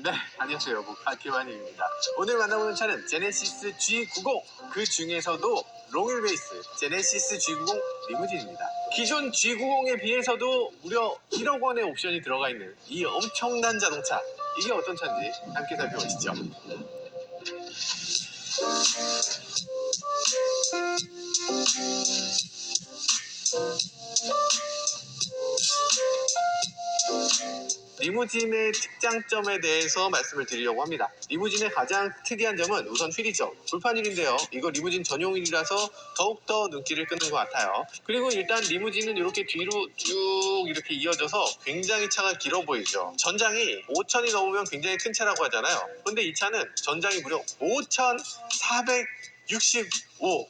네, 안녕하세요. 여러분. 박기환입니다. 오늘 만나보는 차는 제네시스 G90. 그 중에서도 롱휠 베이스 제네시스 G90 리무진입니다. 기존 G90에 비해서도 무려 1억 원의 옵션이 들어가 있는 이 엄청난 자동차. 이게 어떤 차인지 함께 살펴보시죠. 리무진의 특장점에 대해서 말씀을 드리려고 합니다. 리무진의 가장 특이한 점은 우선 휠이죠. 불판 휠인데요. 이거 리무진 전용 휠이라서 더욱더 눈길을 끄는 것 같아요. 그리고 일단 리무진은 이렇게 뒤로 쭉 이렇게 이어져서 굉장히 차가 길어 보이죠. 전장이 5,000이 넘으면 굉장히 큰 차라고 하잖아요. 그런데 이 차는 전장이 무려 5,465.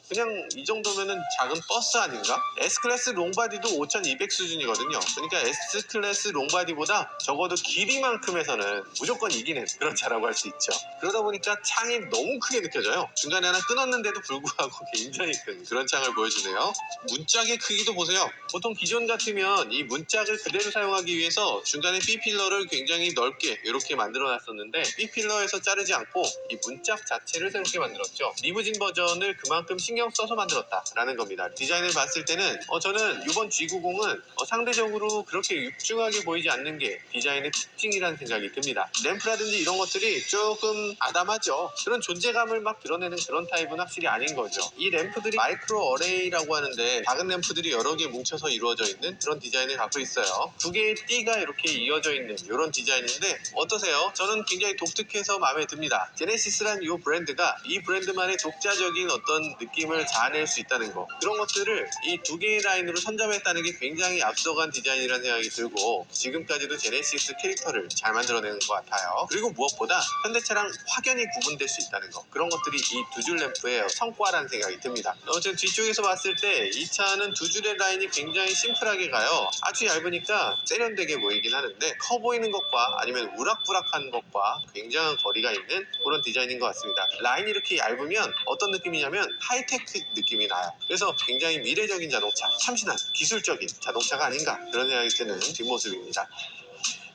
그냥 이 정도면은 작은 버스 아닌가? S클래스 롱바디도 5,200 수준이거든요. 그러니까 S클래스 롱바디보다 적어도 길이만큼에서는 무조건 이기는 그런 차라고 할 수 있죠. 그러다 보니까 창이 너무 크게 느껴져요. 중간에 하나 끊었는데도 불구하고 굉장히 큰 그런 창을 보여주네요. 문짝의 크기도 보세요. 보통 기존 같으면 이 문짝을 그대로 사용하기 위해서 중간에 B필러를 굉장히 넓게 이렇게 만들어 놨었는데 B필러에서 자르지 않고 이 문짝 자체를 새롭게 만들었죠. 리무진 버전을 그만큼 신경 써서 만들었다라는 겁니다. 디자인을 봤을 때는 저는 이번 G90은 상대적으로 그렇게 육중하게 보이지 않는 게 디자인의 특징이라는 생각이 듭니다. 램프라든지 이런 것들이 조금 아담하죠. 그런 존재감을 막 드러내는 그런 타입은 확실히 아닌 거죠. 이 램프들이 마이크로 어레이라고 하는데 작은 램프들이 여러 개 뭉쳐서 이루어져 있는 그런 디자인을 갖고 있어요. 두 개의 띠가 이렇게 이어져 있는 이런 디자인인데 어떠세요? 저는 굉장히 독특해서 마음에 듭니다. 제네시스란 이 브랜드가 이 브랜드만의 독자적인 어떤 느낌을 자아낼 수 있다는 거, 그런 것들을 이 두 개의 라인으로 선점했다는 게 굉장히 앞서간 디자인이라는 생각이 들고 지금까지도 제네시스 캐릭터를 잘 만들어내는 것 같아요. 그리고 무엇보다 현대차랑 확연히 구분될 수 있다는 거, 그런 것들이 이 두 줄 램프의 성과라는 생각이 듭니다. 어쨌든 뒤쪽에서 봤을 때 이 차는 두 줄의 라인이 굉장히 심플하게 가요. 아주 얇으니까 세련되게 보이긴 하는데 커 보이는 것과 아니면 우락부락한 것과 굉장한 거리가 있는 그런 디자인인 것 같습니다. 라인이 이렇게 얇으면 어떤 느낌이냐면 하이테크 느낌이 나요. 그래서 굉장히 미래적인 자동차, 참신한 기술적인 자동차가 아닌가 그런 생각이 드는 뒷모습입니다.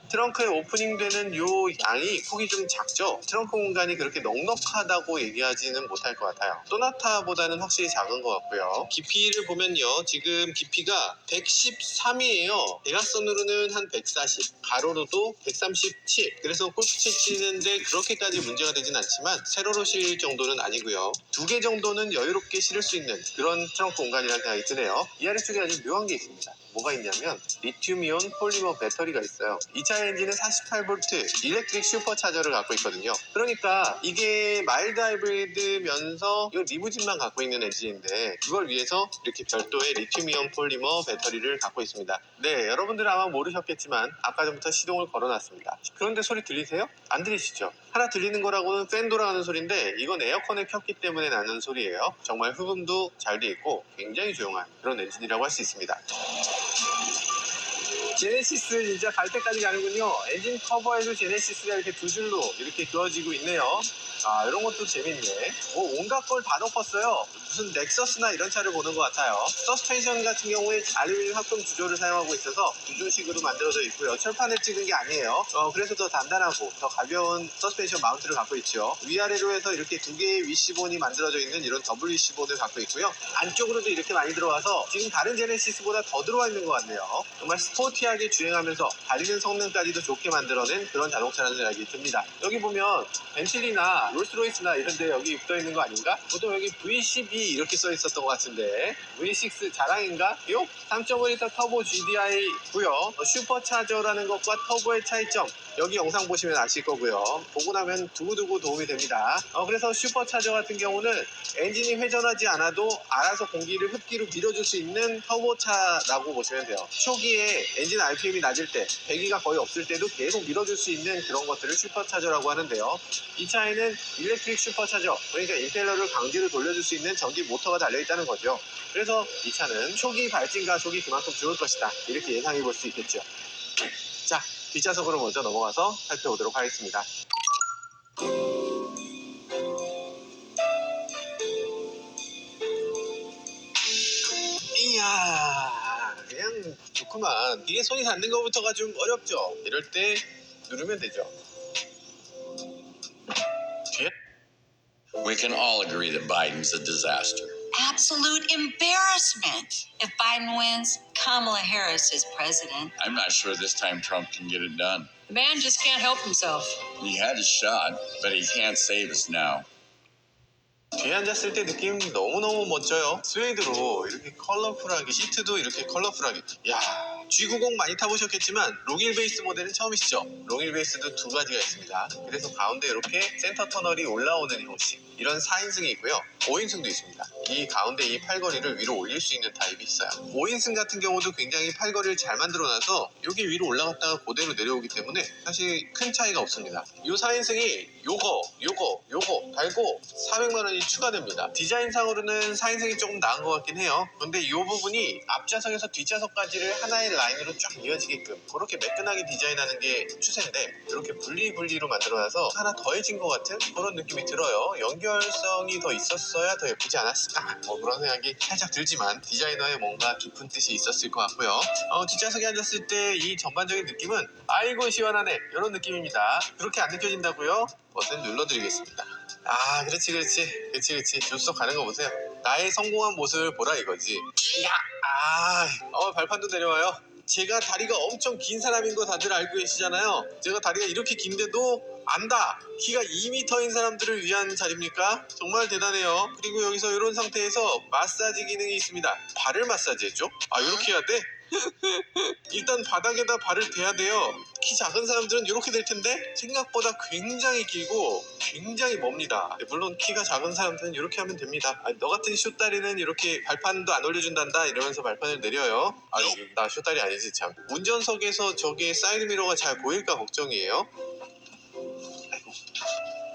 트렁크에 오프닝 되는 요 양이 폭이 좀 작죠. 트렁크 공간이 그렇게 넉넉하다고 얘기하지는 못할 것 같아요. 소나타보다는 확실히 작은 것 같고요. 깊이를 보면요, 지금 깊이가 113이에요 대각선으로는 한 140, 가로로도 137. 그래서 골프 치는데 그렇게까지 문제가 되진 않지만 세로로 실릴 정도는 아니고요. 두 개 정도는 여유롭게 실을 수 있는 그런 트렁크 공간이라는 생각이 드네요. 이 아래쪽에 아주 묘한 게 있습니다. 뭐가 있냐면 리튬이온 폴리머 배터리가 있어요. 이 차의 엔진은 48V 일렉트릭 슈퍼차저를 갖고 있거든요. 그러니까 이게 마일드 하이브리드면서 이 리무진만 갖고 있는 엔진인데 그걸 위해서 이렇게 별도의 리튬이온 폴리머 배터리를 갖고 있습니다. 네, 여러분들은 아마 모르셨겠지만 아까 전부터 시동을 걸어놨습니다. 그런데 소리 들리세요? 안 들리시죠? 하나 들리는 거라고는 팬 돌아가는 소리인데 이건 에어컨을 켰기 때문에 나는 소리예요. 정말 흡음도 잘 돼 있고 굉장히 조용한 그런 엔진이라고 할 수 있습니다. 제네시스 진짜 갈 때까지 가는군요. 엔진 커버에도 제네시스가 이렇게 두 줄로 이렇게 그어지고 있네요. 아, 이런 것도 재밌네. 온갖 걸 다 덮었어요. 무슨 넥서스나 이런 차를 보는 것 같아요. 서스펜션 같은 경우에 알루미늄 합금 주조를 사용하고 있어서 주조식으로 만들어져 있고요. 철판을 찍은 게 아니에요. 그래서 더 단단하고 더 가벼운 서스펜션 마운트를 갖고 있죠. 위아래로 해서 이렇게 두 개의 위시본이 만들어져 있는 이런 더블 위시본을 갖고 있고요. 안쪽으로도 이렇게 많이 들어와서 지금 다른 제네시스보다 더 들어와 있는 것 같네요. 정말 스포티하게 주행하면서 달리는 성능까지도 좋게 만들어낸 그런 자동차라는 생각이 듭니다. 여기 보면 벤틀리나 롤스로이스나 이런 데 여기 붙어 있는 거 아닌가? 보통 여기 V12 이렇게 써 있었던 것 같은데 V6 자랑인가? 요 3.5L 터보 GDI고요. 슈퍼차저라는 것과 터보의 차이점 여기 영상 보시면 아실 거고요. 보고 나면 두고두고 도움이 됩니다. 그래서 슈퍼차저 같은 경우는 엔진이 회전하지 않아도 알아서 공기를 흡기로 밀어줄 수 있는 터보차라고 보시면 돼요. 초기에 엔진 RPM이 낮을 때, 배기가 거의 없을 때도 계속 밀어줄 수 있는 그런 것들을 슈퍼차저라고 하는데요. 이 차에는 일렉트릭 슈퍼차저, 그러니까 임펠러를 강제로 돌려줄 수 있는 전기 모터가 달려있다는 거죠. 그래서 이 차는 초기 발진 가속이 그만큼 좋을 것이다, 이렇게 예상해 볼 수 있겠죠. 자, 뒷좌석으로 먼저 넘어가서 살펴보도록 하겠습니다. 이야, 그냥 좋구만. 이게 손이 닿는 것부터가 좀 어렵죠. 이럴 때 누르면 되죠. We can all agree that Biden's a disaster. Absolute embarrassment. If Biden wins, Kamala Harris is president. I'm not sure this time Trump can get it done. The man just can't help himself. He had his shot, but he can't save us now. 뒤에 앉았을 때 느낌 너무너무 멋져요. 스웨이드로 이렇게 컬러풀하게, 시트도 이렇게 컬러풀하게. 야, G90 많이 타보셨겠지만 롱힐 베이스 모델은 처음이시죠? 롱힐 베이스도 두 가지가 있습니다. 그래서 가운데 이렇게 센터 터널이 올라오는 형식, 이런 4인승이 있고요. 5인승도 있습니다. 이 가운데 이 팔걸이를 위로 올릴 수 있는 타입이 있어요. 5인승 같은 경우도 굉장히 팔걸이를 잘 만들어놔서 이게 위로 올라갔다가 그대로 내려오기 때문에 사실 큰 차이가 없습니다. 이 4인승이 요거 달고 400만 원이 추가됩니다. 디자인상으로는 4인승이 조금 나은 것 같긴 해요. 근데 이 부분이 앞좌석에서 뒷좌석까지를 하나의 라인으로 쫙 이어지게끔 그렇게 매끈하게 디자인하는 게 추세인데, 이렇게 분리로 만들어놔서 하나 더해진 것 같은 그런 느낌이 들어요. 연결성이 더 있었어야 더 예쁘지 않았을까, 뭐 그런 생각이 살짝 들지만 디자이너의 뭔가 깊은 뜻이 있었을 것 같고요. 뒷좌석에 앉았을 때 이 전반적인 느낌은 아이고 시원하네, 이런 느낌입니다. 그렇게 안 느껴진다고요? 버튼 눌러드리겠습니다. 아, 그렇지. 줄서 가는 거 보세요. 나의 성공한 모습을 보라 이거지. 발판도 내려와요. 제가 다리가 엄청 긴 사람인 거 다들 알고 계시잖아요. 제가 다리가 이렇게 긴데도 안다, 키가 2m인 사람들을 위한 자리입니까? 정말 대단해요. 그리고 여기서 이런 상태에서 마사지 기능이 있습니다. 발을 마사지해줘? 이렇게 해야 돼? 일단 바닥에다 발을 대야 돼요. 키 작은 사람들은 이렇게 될 텐데 생각보다 굉장히 길고 굉장히 멉니다. 물론 키가 작은 사람들은 이렇게 하면 됩니다. 너 같은 쇼다리는 이렇게 발판도 안 올려준단다 이러면서 발판을 내려요. 나 쇼다리 아니지 참. 운전석에서 저게 사이드미러가 잘 보일까 걱정이에요. 아이고,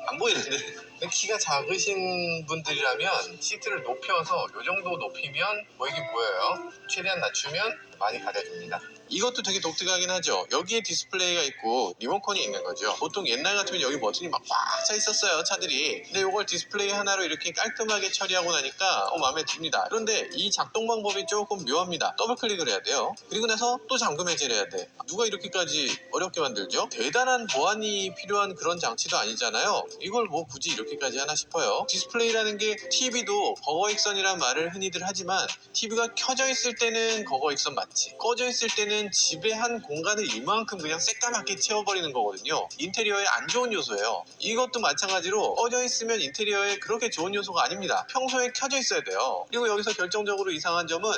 안 보이는데? 키가 작으신 분들이라면 시트를 높여서 이 정도 높이면 보이긴 보여요. 최대한 낮추면 많이 가려줍니다. 이것도 되게 독특하긴 하죠. 여기에 디스플레이가 있고 리모컨이 있는 거죠. 보통 옛날 같으면 여기 버튼이 막 꽉 차 있었어요, 차들이. 근데 이걸 디스플레이 하나로 이렇게 깔끔하게 처리하고 나니까 마음에 듭니다. 그런데 이 작동 방법이 조금 묘합니다. 더블 클릭을 해야 돼요. 그리고 나서 또 잠금 해제를 해야 돼. 누가 이렇게까지 어렵게 만들죠? 대단한 보안이 필요한 그런 장치도 아니잖아요. 이걸 뭐 굳이 이렇게까지 하나 싶어요. 디스플레이라는 게 TV도 거거익선이란 말을 흔히들 하지만 TV가 켜져 있을 때는 거거익선 맞지, 꺼져 있을 때는 집의 한 공간을 이만큼 그냥 새까맣게 채워버리는 거거든요. 인테리어에 안 좋은 요소예요. 이것도 마찬가지로 꺼져 있으면 인테리어에 그렇게 좋은 요소가 아닙니다. 평소에 켜져 있어야 돼요. 그리고 여기서 결정적으로 이상한 점은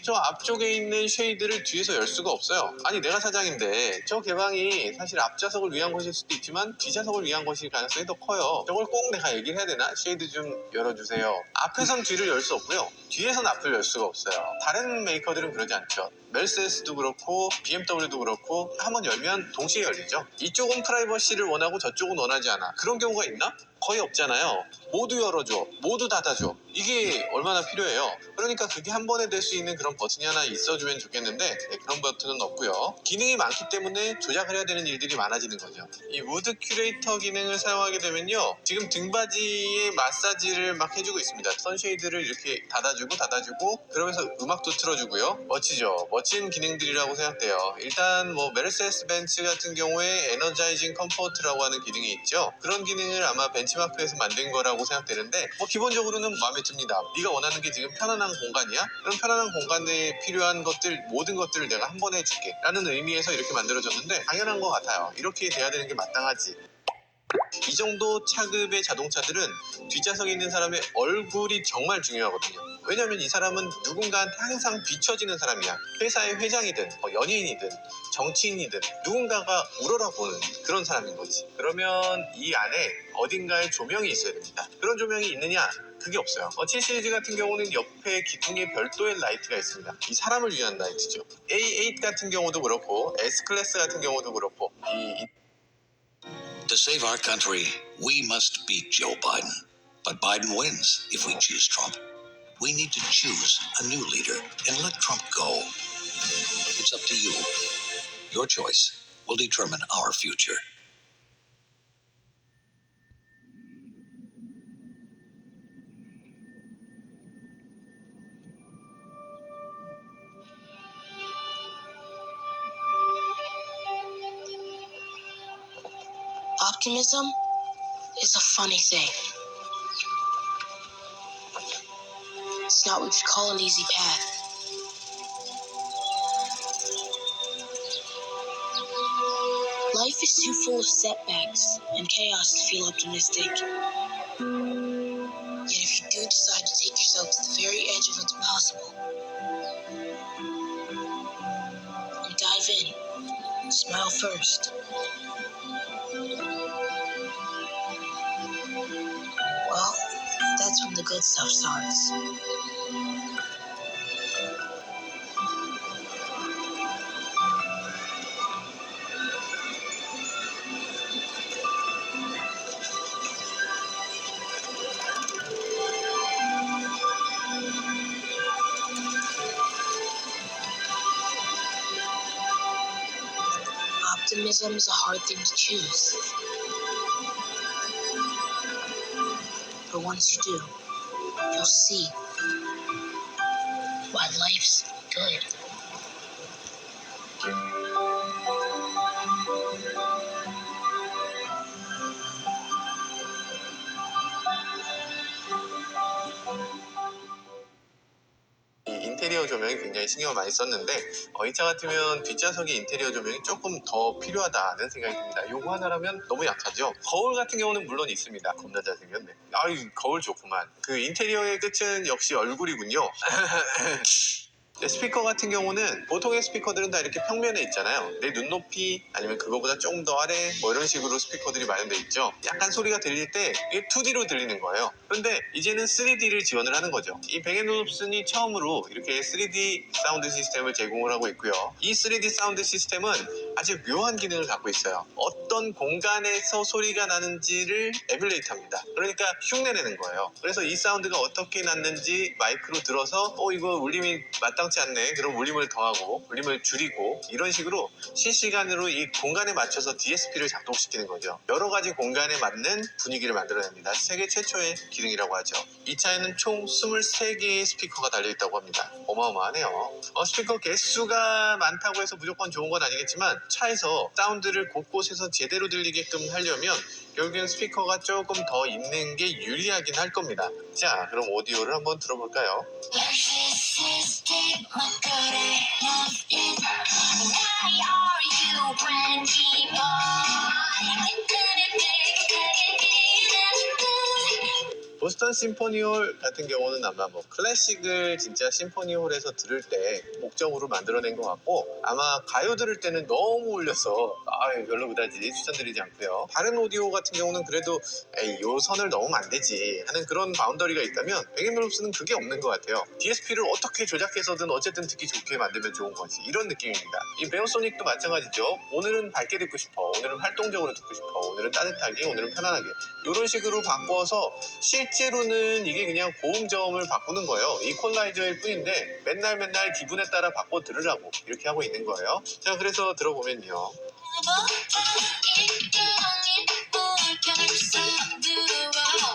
저 앞쪽에 있는 쉐이드를 뒤에서 열 수가 없어요. 아니, 내가 사장인데 저 개방이 사실 앞좌석을 위한 것일 수도 있지만 뒷좌석을 위한 것일 가능성이 더 커요. 저걸 꼭 내가 얘기를 해야 되나? 쉐이드 좀 열어주세요. 앞에선 뒤를 열 수 없고요, 뒤에선 앞을 열 수가 없어요. 다른 메이커들은 그러지 않죠. 멜세스도 그렇고 BMW도 그렇고 한번 열면 동시에 열리죠. 이쪽은 프라이버시를 원하고 저쪽은 원하지 않아. 그런 경우가 있나? 거의 없잖아요. 모두 열어줘, 모두 닫아줘. 이게 얼마나 필요해요. 그러니까 그게 한 번에 될 수 있는 그런 버튼이 하나 있어주면 좋겠는데 그런 버튼은 없고요. 기능이 많기 때문에 조작을 해야 되는 일들이 많아지는 거죠. 이 우드 큐레이터 기능을 사용하게 되면요, 지금 등받이에 마사지를 막 해주고 있습니다. 선쉐이드를 이렇게 닫아주고 그러면서 음악도 틀어주고요. 멋지죠? 멋진 기능들이라고 생각돼요. 일단 뭐 메르세데스 벤츠 같은 경우에 에너자이징 컴포트라고 하는 기능이 있죠. 그런 기능을 아마 벤치마크에서 만든 거라고 생각되는데 기본적으로는 마음에 듭니다. 네가 원하는 게 지금 편안한 공간이야? 그럼 편안한 공간에 필요한 것들, 모든 것들을 내가 한 번에 해줄게 라는 의미에서 이렇게 만들어졌는데 당연한 것 같아요. 이렇게 돼야 되는 게 마땅하지. 이 정도 차급의 자동차들은 뒷좌석에 있는 사람의 얼굴이 정말 중요하거든요. 왜냐면 이 사람은 누군가한테 항상 비춰지는 사람이야. 회사의 회장이든 연예인이든 정치인이든 누군가가 우러러보는 그런 사람인 거지. 그러면 이 안에 어딘가에 조명이 있어야 됩니다. 그런 조명이 있느냐? 그게 없어요. 7 시리즈 같은 경우는 옆에 기둥에 별도의 라이트가 있습니다. 이 사람을 위한 라이트죠. A8 같은 경우도 그렇고 S클래스 같은 경우도 그렇고 To save our country, we must beat Joe Biden. But Biden wins if we choose Trump. We need to choose a new leader and let Trump go. It's up to you. Your choice will determine our future. Optimism is a funny thing. It's not what you call an easy path. Life is too full of setbacks and chaos to feel optimistic. Yet if you do decide to take yourself to the very edge of what's possible, you dive in. Smile first. Well, that's when the good stuff starts. Optimism is a hard thing to choose. But once you do, you'll see why life's good. 이 인테리어 조명이 굉장히 신경을 많이 썼는데 이 차 같으면 뒷좌석의 인테리어 조명이 조금 더 필요하다는 생각이 듭니다. 요거 하나라면 너무 약하죠. 거울 같은 경우는 물론 있습니다. 겁나 잘생겼네. 아유, 거울 좋구만. 그 인테리어의 끝은 역시 얼굴이군요. 스피커 같은 경우는 보통의 스피커들은 다 이렇게 평면에 있잖아요. 내 눈높이 아니면 그거보다 조금 더 아래 뭐 이런 식으로 스피커들이 마련돼 있죠. 약간 소리가 들릴 때 이게 2D로 들리는 거예요. 그런데 이제는 3D를 지원을 하는 거죠. 이 뱅앤올uf슨이 처음으로 이렇게 3D 사운드 시스템을 제공을 하고 있고요. 이 3D 사운드 시스템은 아주 묘한 기능을 갖고 있어요. 어떤 공간에서 소리가 나는지를 에뮬레이트합니다. 그러니까 흉내내는 거예요. 그래서 이 사운드가 어떻게 났는지 마이크로 들어서 이거 울림이 마땅치 않네. 그럼 울림을 더하고 울림을 줄이고 이런 식으로 실시간으로 이 공간에 맞춰서 DSP를 작동시키는 거죠. 여러 가지 공간에 맞는 분위기를 만들어냅니다. 세계 최초의 기능이라고 하죠. 이 차에는 총 23개의 스피커가 달려있다고 합니다. 어마어마하네요. 스피커 개수가 많다고 해서 무조건 좋은 건 아니겠지만 차에서 사운드를 곳곳에서 제대로 들리게끔 하려면 결국엔 스피커가 조금 더 있는 게 유리하긴 할 겁니다. 자, 그럼 오디오를 한번 들어볼까요? 보스턴 심포니홀 같은 경우는 아마 뭐 클래식을 진짜 심포니홀에서 들을 때 목적으로 만들어낸 것 같고 아마 가요 들을 때는 너무 울려서 별로 그다지 추천드리지 않고요. 다른 오디오 같은 경우는 그래도 요 선을 넘으면 안 되지 하는 그런 바운더리가 있다면 뱅앤올uf슨은 그게 없는 것 같아요. DSP를 어떻게 조작해서든 어쨌든 듣기 좋게 만들면 좋은 거지 이런 느낌입니다. 이 베어소닉도 마찬가지죠. 오늘은 밝게 듣고 싶어, 오늘은 활동적으로 듣고 싶어, 오늘은 따뜻하게, 오늘은 편안하게 이런 식으로 바꿔서 실제로는 이게 그냥 고음 저음을 바꾸는 거예요. 이퀄라이저일 뿐인데 맨날 기분에 따라 바꿔 들으라고 이렇게 하고 있는 거예요. 자, 그래서 들어보면요.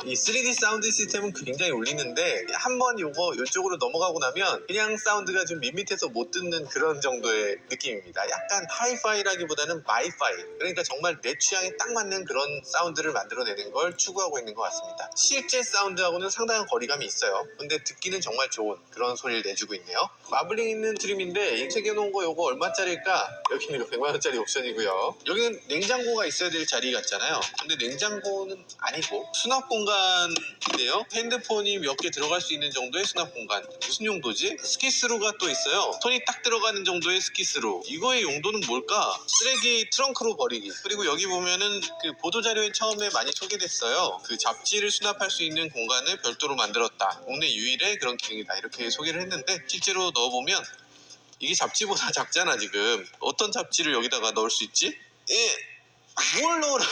이 3D 사운드 시스템은 굉장히 울리는데 한번 이쪽으로 넘어가고 나면 그냥 사운드가 좀 밋밋해서 못 듣는 그런 정도의 느낌입니다. 약간 하이파이라기보다는 마이파이, 그러니까 정말 내 취향에 딱 맞는 그런 사운드를 만들어내는 걸 추구하고 있는 것 같습니다. 실제 사운드하고는 상당한 거리감이 있어요. 근데 듣기는 정말 좋은 그런 소리를 내주고 있네요. 마블링 있는 트림인데 이 새겨놓은 거 요거 얼마짜리일까? 여기는 이거 100만원짜리 옵션이고요. 여기는 냉장고가 있어야 될 자리 같잖아요. 근데 냉장고는 아니고 수납 공간인데요. 핸드폰이 몇 개 들어갈 수 있는 정도의 수납 공간. 무슨 용도지? 스키스루가 또 있어요. 손이 딱 들어가는 정도의 스키스루. 이거의 용도는 뭘까? 쓰레기 트렁크로 버리기. 그리고 여기 보면은 그 보도자료에 처음에 많이 소개됐어요. 그 잡지를 수납할 수 있는 공간을 별도로 만들었다. 국내 유일의 그런 기능이다. 이렇게 소개를 했는데 실제로 넣어보면 이게 잡지보다 작잖아 지금. 어떤 잡지를 여기다가 넣을 수 있지? 뭘 넣으라.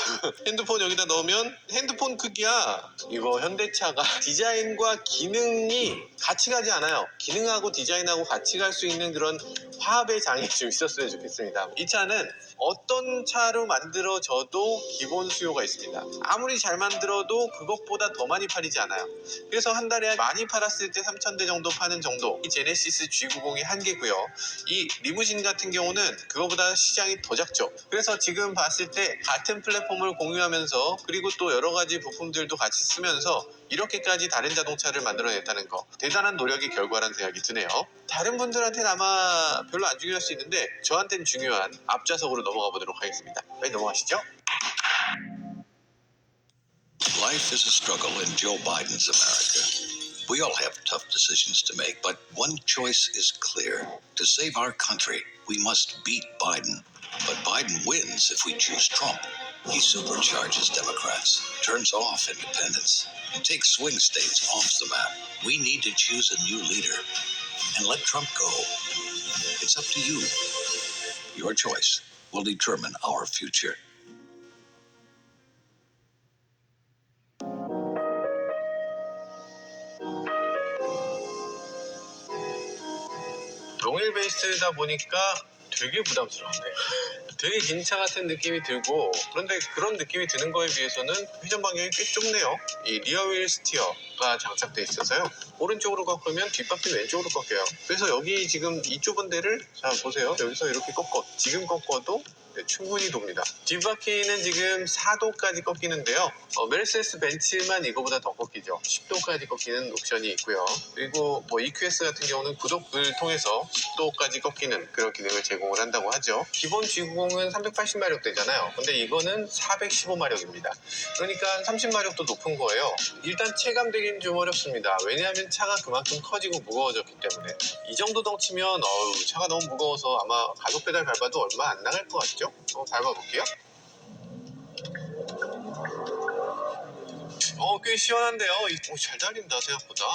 핸드폰 여기다 넣으면 핸드폰 크기야. 이거 현대차가 디자인과 기능이 같이 가지 않아요. 기능하고 디자인하고 같이 갈 수 있는 그런 화합의 장이 좀 있었으면 좋겠습니다. 이 차는 어떤 차로 만들어져도 기본 수요가 있습니다. 아무리 잘 만들어도 그것보다 더 많이 팔리지 않아요. 그래서 한 달에 많이 팔았을 때 3,000대 정도 파는 정도. 이 제네시스 G90이 한계고요. 이 리무진 같은 경우는 그거보다 시장이 더 작죠. 그래서 지금 봤을 때 이렇게 같은 플랫폼을 공유하면서 그리고 또 여러 가지 부품들도 같이 쓰면서 이렇게까지 다른 자동차를 만들어냈다는 거 대단한 노력의 결과라는 생각이 드네요. 다른 분들한테는 아마 별로 안 중요할 수 있는데 저한테는 중요한 앞좌석으로 넘어가 보도록 하겠습니다. 빨리 넘어가시죠. Life is a struggle in Joe Biden's America. We all have tough decisions to make, but one choice is clear. To save our country, we must beat Biden. But Biden wins if we choose Trump. He supercharges Democrats, turns off independents, and takes swing states off the map. We need to choose a new leader and let Trump go. It's up to you. Your choice will determine our future. 롱일 베이스다 보니까 되게 부담스러운데 되게 긴 차 같은 느낌이 들고 그런데 그런 느낌이 드는 거에 비해서는 회전 반경이 꽤 좁네요. 이 리어휠 스티어가 장착돼 있어서요. 오른쪽으로 꺾으면 뒷바퀴는 왼쪽으로 꺾여요. 그래서 여기 지금 이 좁은 데를 자 보세요. 여기서 이렇게 꺾어 지금 꺾어도 충분히 돕니다. 뒷바퀴는 지금 4도까지 꺾이는데요. 메르세데스 벤츠만 이거보다 더 꺾이죠. 10도까지 꺾이는 옵션이 있고요. 그리고 뭐 EQS 같은 경우는 구독을 통해서 10도까지 꺾이는 그런 기능을 제공을 한다고 하죠. 기본 G90은 380마력 되잖아요. 근데 이거는 415마력입니다. 그러니까 30마력도 높은 거예요. 일단 체감되긴 좀 어렵습니다. 왜냐하면 차가 그만큼 커지고 무거워졌기 때문에 이 정도 덩치면 차가 너무 무거워서 아마 가속 페달 밟아도 얼마 안 나갈 것 같죠? 밟아볼게요. 꽤 시원한데요. 잘 달린다 생각보다.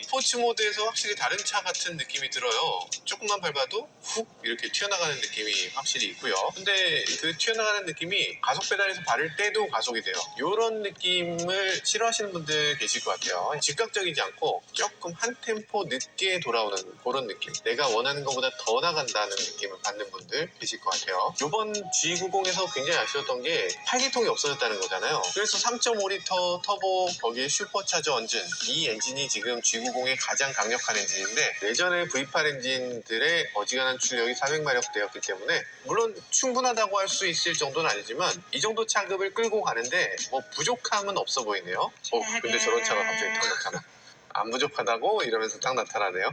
스포츠 모드에서 확실히 다른 차 같은 느낌이 들어요. 조금만 밟아도 훅 이렇게 튀어나가는 느낌이 확실히 있고요. 근데 그 튀어나가는 느낌이 가속 페달에서 밟을 때도 가속이 돼요. 이런 느낌을 싫어하시는 분들 계실 것 같아요. 즉각적이지 않고 조금 한 템포 늦게 돌아오는 그런 느낌. 내가 원하는 것보다 더 나간다는 느낌을 받는 분들 계실 것 같아요. 이번 G90에서 굉장히 아쉬웠던 게排기통이 없어졌다는 거잖아요. 그래서 3.5리터 터보 거기에 슈퍼차저 엔진, 이 엔진이 지금 G90의 가장 강력한 엔진인데 예전에 V8 엔진들의 어지간한 출력이 400마력대였기 때문에 물론 충분하다고 할 수 있을 정도는 아니지만 이 정도 차급을 끌고 가는데 뭐 부족함은 없어 보이네요. 근데 저런 차가 갑자기 탁 나타나. 안 부족하다고 이러면서 딱 나타나네요.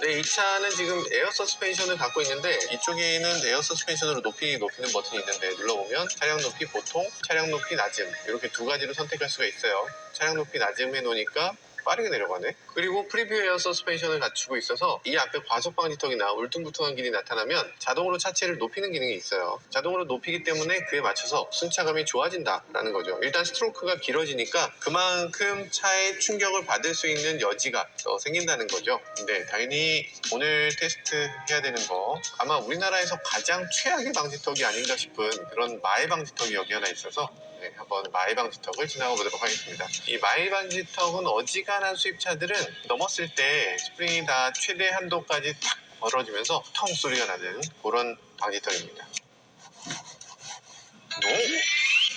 네, 이 차는 지금 에어 서스펜션을 갖고 있는데 이쪽에는 에어 서스펜션으로 높이는 버튼이 있는데 눌러보면 차량 높이 보통, 차량 높이 낮음 이렇게 두 가지로 선택할 수가 있어요. 차량 높이 낮음 해놓으니까 빠르게 내려가네. 그리고 프리뷰 에어 서스펜션을 갖추고 있어서 이 앞에 과속 방지턱이나 울퉁불퉁한 길이 나타나면 자동으로 차체를 높이는 기능이 있어요. 자동으로 높이기 때문에 그에 맞춰서 승차감이 좋아진다라는 거죠. 일단 스트로크가 길어지니까 그만큼 차에 충격을 받을 수 있는 여지가 더 생긴다는 거죠. 근데 당연히 오늘 테스트 해야 되는 거 아마 우리나라에서 가장 최악의 방지턱이 아닌가 싶은 그런 마의 방지턱이 여기 하나 있어서 한번 마의 방지턱을 지나가 보도록 하겠습니다. 이 마의 방지턱은 어지간한 수입차들은 넘었을 때 스프링이 다 최대 한도까지 탁 벌어지면서 텅 소리가 나는 그런 방지턱입니다.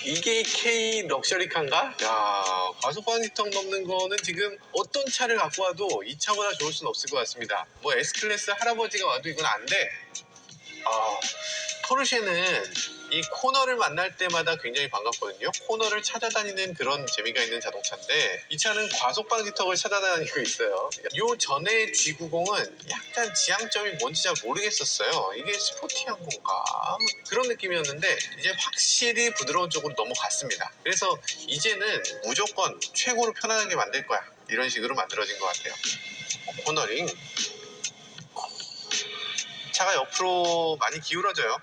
이게 K 럭셔리카인가? 야, 과속 방지턱 넘는 거는 지금 어떤 차를 갖고 와도 이 차보다 좋을 수는 없을 것 같습니다. 뭐 S클래스 할아버지가 와도 이건 안 돼. 포르쉐는 이 코너를 만날 때마다 굉장히 반갑거든요. 코너를 찾아다니는 그런 재미가 있는 자동차인데 이 차는 과속 방지턱을 찾아다니고 있어요. 요 전에 G90은 약간 지향점이 뭔지 잘 모르겠었어요. 이게 스포티한 건가? 그런 느낌이었는데 이제 확실히 부드러운 쪽으로 넘어갔습니다. 그래서 이제는 무조건 최고로 편안하게 만들 거야. 이런 식으로 만들어진 것 같아요. 코너링. 차가 옆으로 많이 기울어져요.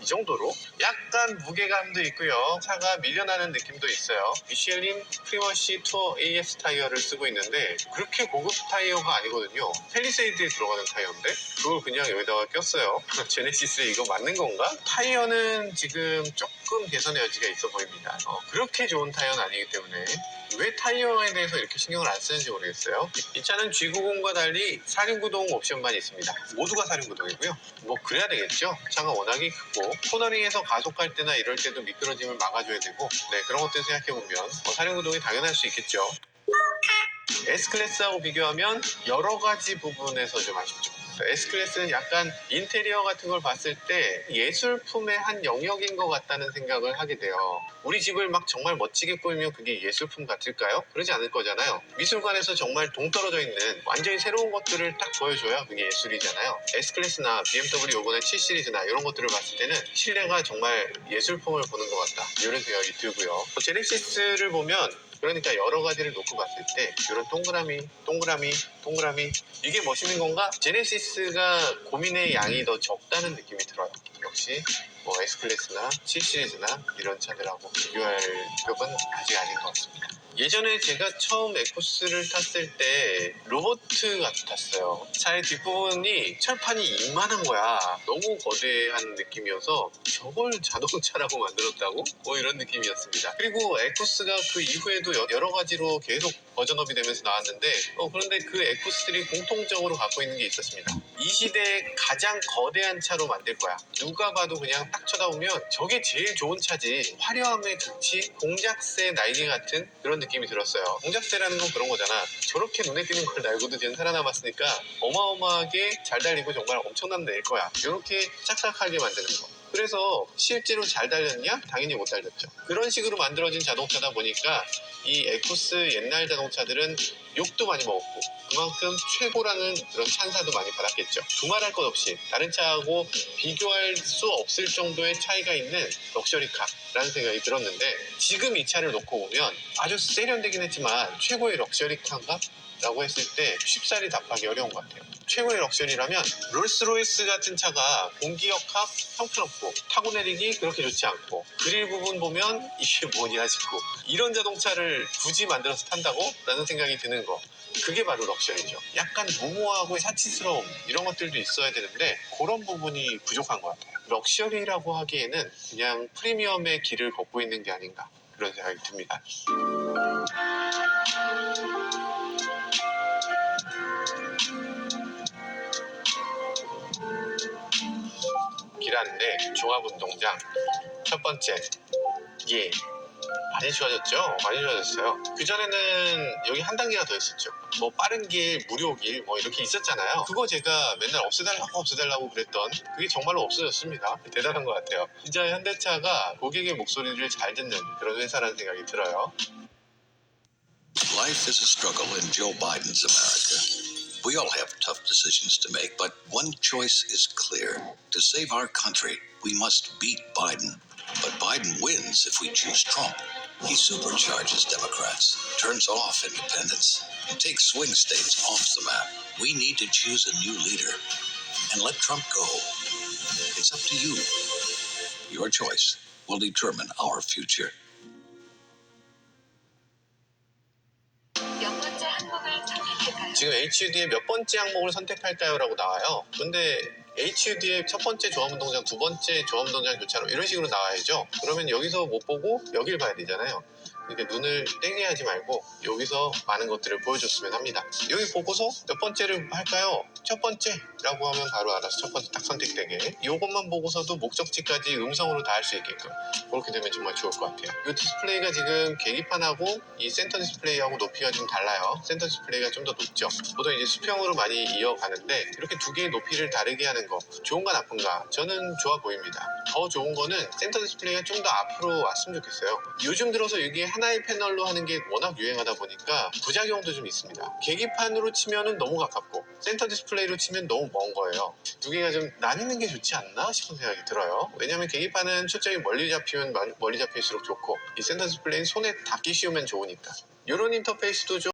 이 정도로 약간 무게감도 있고요. 차가 밀려나는 느낌도 있어요. 미쉐린 프리머시 투어 AS 타이어를 쓰고 있는데 그렇게 고급 타이어가 아니거든요. 펠리세이드에 들어가는 타이어인데 그걸 그냥 여기다가 꼈어요. 제네시스 이거 맞는 건가? 타이어는 지금 조금 개선의 여지가 있어 보입니다. 그렇게 좋은 타이어는 아니기 때문에 왜 타이어에 대해서 이렇게 신경을 안 쓰는지 모르겠어요. 이 차는 G90과 달리 4륜구동 옵션만 있습니다. 모두가 4륜구동이고요. 뭐 그래야 되겠죠. 차가 워낙에 크고 코너링에서 가속할 때나 이럴 때도 미끄러짐을 막아줘야 되고 그런 것들 생각해보면 4륜구동이 당연할 수 있겠죠. S클래스하고 비교하면 여러 가지 부분에서 좀 아쉽죠. S클래스는 약간 인테리어 같은 걸 봤을 때 예술품의 한 영역인 것 같다는 생각을 하게 돼요. 우리 집을 막 정말 멋지게 꾸미면 그게 예술품 같을까요? 그러지 않을 거잖아요. 미술관에서 정말 동떨어져 있는 완전히 새로운 것들을 딱 보여줘야 그게 예술이잖아요. S클래스나 BMW 요번에 7 시리즈나 이런 것들을 봤을 때는 실내가 정말 예술품을 보는 것 같다, 이런 생각이 들고요. 제네시스를 보면 그러니까 여러 가지를 놓고 봤을 때 이런 동그라미 이게 멋있는 건가? 제네시스가 고민의 양이 더 적다는 느낌이 들어요. 역시 뭐 S클래스나 7 시리즈나 이런 차들하고 비교할 급은 아직 아닌 것 같습니다. 예전에 제가 처음 에쿠스를 탔을 때 로봇 같았어요. 차의 뒷부분이 철판이 이만한 거야. 너무 거대한 느낌이어서 저걸 자동차라고 만들었다고? 뭐 이런 느낌이었습니다. 그리고 에쿠스가 그 이후에도 여러 가지로 계속 버전업이 되면서 나왔는데 그런데 그 에쿠스들이 공통적으로 갖고 있는 게 있었습니다. 이 시대의 가장 거대한 차로 만들 거야. 누가 봐도 그냥 딱 쳐다보면 저게 제일 좋은 차지. 화려함의 극치, 공작새 날개 같은 그런 느낌이 들었어요. 공작새라는 건 그런 거잖아. 저렇게 눈에 띄는 걸 날고도 쟤는 살아남았으니까 어마어마하게 잘 달리고 정말 엄청난 애일 거야. 이렇게 착각하게 만드는 거. 그래서 실제로 잘 달렸냐? 당연히 못 달렸죠. 그런 식으로 만들어진 자동차다 보니까 이 에쿠스 옛날 자동차들은 욕도 많이 먹었고 그만큼 최고라는 그런 찬사도 많이 받았겠죠. 두말할 것 없이 다른 차하고 비교할 수 없을 정도의 차이가 있는 럭셔리카라는 생각이 들었는데, 지금 이 차를 놓고 보면 아주 세련되긴 했지만 최고의 럭셔리카인가? 라고 했을 때 쉽사리 답하기 어려운 것 같아요. 최고의 럭셔리라면 롤스로이스 같은 차가 공기역학 형편없고 타고 내리기 그렇게 좋지 않고 그릴 부분 보면 이게 뭐냐 싶고 이런 자동차를 굳이 만들어서 탄다고? 라는 생각이 드는 거, 그게 바로 럭셔리죠. 약간 무모하고 사치스러움 이런 것들도 있어야 되는데 그런 부분이 부족한 것 같아요. 럭셔리라고 하기에는 그냥 프리미엄의 길을 걷고 있는 게 아닌가, 그런 생각이 듭니다. 길한데 종합운동장 첫 번째, 예, 많이 좋아졌죠? 많이 좋아졌어요. 그전에는 여기 한 단계가 더 있었죠. 뭐 빠른 길, 무료 길 뭐 이렇게 있었잖아요. 그거 제가 맨날 없애달라고 그랬던 그게 정말로 없어졌습니다. 대단한 것 같아요. 진짜 현대차가 고객의 목소리를 잘 듣는 그런 회사라는 생각이 들어요. Life is a struggle in Joe Biden's America. We all have tough decisions to make, but one choice is clear. To save our country, we must beat Biden. But Biden wins if we choose Trump. He supercharges Democrats, turns off independents, and takes swing states off the map. We need to choose a new leader and let Trump go. It's up to you. Your choice will determine our future. 몇 번째 항목을 선택할까요? 지금 HUD의 몇 번째 항목을 선택할까요? 라고 나와요. 근데 HUD의 첫 번째 조합운동장, 두 번째 조합운동장 교차로 이런 식으로 나와야죠. 그러면 여기서 못 보고 여길 봐야 되잖아요. 그러니까 눈을 떼게 하지 말고 여기서 많은 것들을 보여줬으면 합니다. 여기 보고서 몇 번째를 할까요? 첫 번째라고 하면 바로 알아서 첫 번째 딱 선택되게, 이것만 보고서도 목적지까지 음성으로 다 할 수 있게끔 그렇게 되면 정말 좋을 것 같아요. 이 디스플레이가 지금 계기판하고 이 센터 디스플레이하고 높이가 좀 달라요. 센터 디스플레이가 좀 더 높죠. 보통 이제 수평으로 많이 이어가는데 이렇게 두 개의 높이를 다르게 하는 거 좋은가 나쁜가? 저는 좋아 보입니다. 더 좋은 거는 센터 디스플레이가 좀 더 앞으로 왔으면 좋겠어요. 요즘 들어서 이게 하나의 패널로 하는 게 워낙 유행하다 보니까 부작용도 좀 있습니다. 계기판으로 치면은 너무 가깝고 센터 디스플레이로 치면 너무 먼 거예요. 두 개가 좀 나뉘는 게 좋지 않나 싶은 생각이 들어요. 왜냐면 계기판은 초점이 멀리 잡히면 멀리 잡힐수록 좋고 이 센터 디스플레이는 손에 닿기 쉬우면 좋으니까. 이런 인터페이스도 좀